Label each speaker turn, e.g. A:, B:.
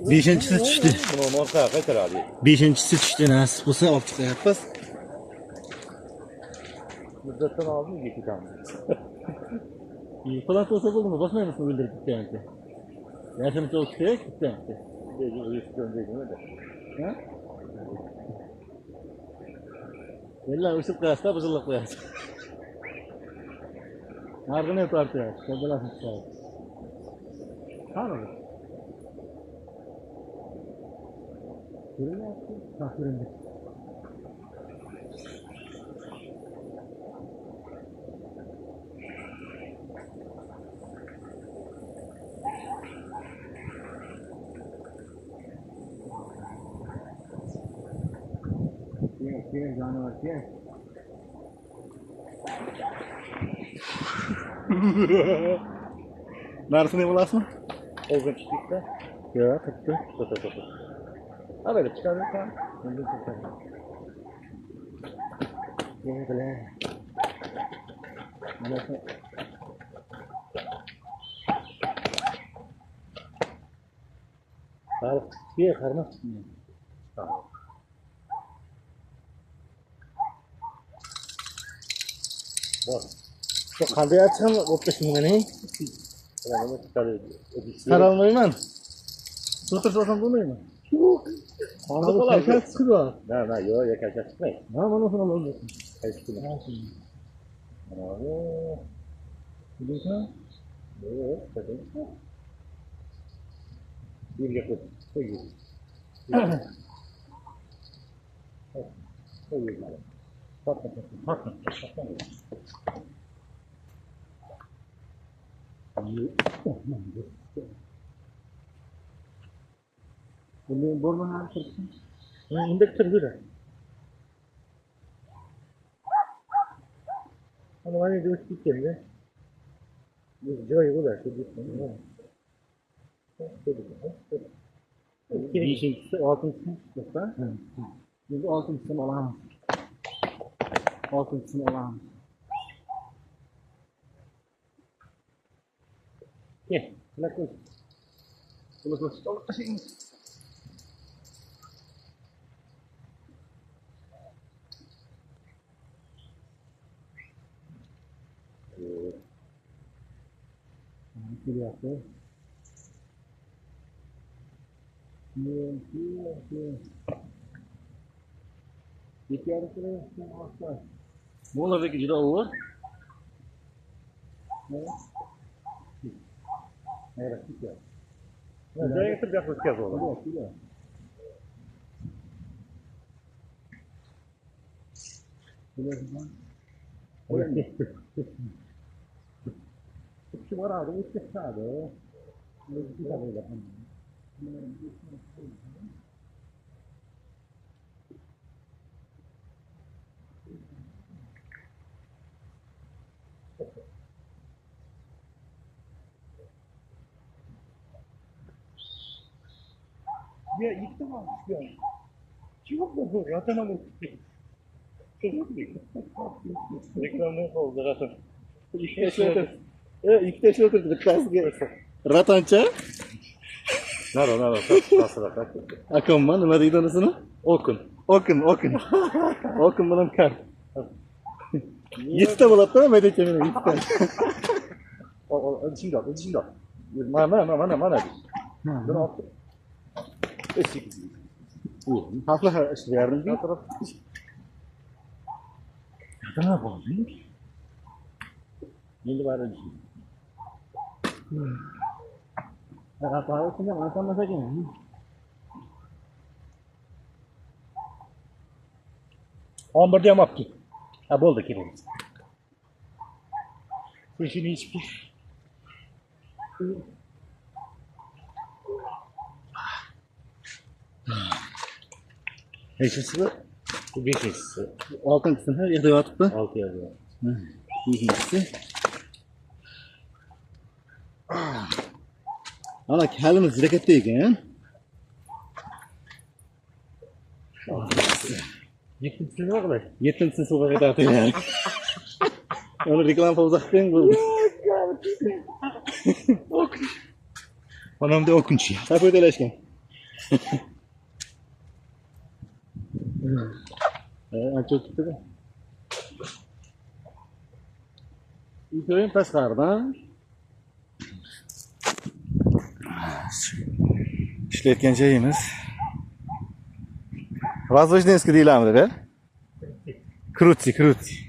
A: Beshinchisi tushdi.
B: Buni orqaga qaytaradi.
A: Beshinchisi tushdi, nasib bo'lsa olib chiqyapmiz.
B: Muddatdan oldin ketamiz.
A: Falan olsa buldum, basmıyor musun bildirip gitti? Yaşam çok şey gitti. Ha? Valla ışık kıyasla bızıllık kıyasla. Nerede ne tartıyor? Şurada lafı çıkıyor. Tamam mı? Görün ne yaptı? Takdirinde. Gel canavar gel. Neresine bulasın?
B: Olgun çıktı.
A: Ya tuttu.
B: Tut. Ha böyle çıkardık ha. Şimdi çıkardık.
A: Gel böyle. Bulasın. Gel karnı.
B: Tamam. Bak.
A: Çok kaldı ya çıkan optasın beni.
B: Bunu çıkarıyor.
A: Sarılmayayım ben. Tutursam bulmayayım mı? Yok. Anladım. Tekrar sıkıyor.
B: Ne yok yaklaşık çıkmayın.
A: Ne bana sana olacak?
B: Kaçtı. Bravo.
A: Biliyorsun?
B: Evet, tabii. Bir yakın. Koyuyor. Koyuyor. Bakma.
A: Bunu borma harf kırsın. İndek tırgıra. Ama hani diyor ki kendine. Joy bu da çocuk. Beşincisi, altıncısını çıkıyorsa. Biz altıncısını olamaz. Altıncısını olamaz. Gel, kulak koy. Kulak koy. Kulak koy. Ini apa? Ini apa? Bola lagi di bawah. Era aqui.
B: Mas aí você já foi que azul.
A: Olha. Şu var abi, hiç geçmedi. Ne güzel böyle.
B: Ya ilk defa çıkıyor. Çok bu ratana mı? Çok değil. Reklamda oldu ratan.
A: İlk teşe oturduk klasik. Ratança.
B: Naro. Kasıra.
A: Akımman, nima deydi onasini?
B: Okun.
A: Okun bilan kar. Yettita bo'ladi-da, mayda-chang yettita.
B: Idishingda. Mana. Buni olib. Eshik.
A: Hafla ishlayardim.
B: Nima bo'ldi? Endi bari ishing.
A: Apa punya macam apa saja?
B: Hamburger ham olib kel. Ha bo'ldi, kelamiz. Qo'shini ichib kel.
A: Nechisi bu?
B: Bu 5-inchisi.
A: Oltinchisini har yerda yotibdi.
B: 6 yazıyor.
A: Beshinchisi. Ana kalimiz juda katta ekan.
B: Yettinchisi nima qiladi?
A: Yettinchisi suvga qaytardi. Uni reklama qilib qo'ying bu.
B: Onamda o'kinchi.
A: Tapo'ydalashgan. Ancha o'tibdi-da. Uyda tashqaridan ishlayotgan joyimiz. Vazvojdenskiy deyiladi-da. Kruti.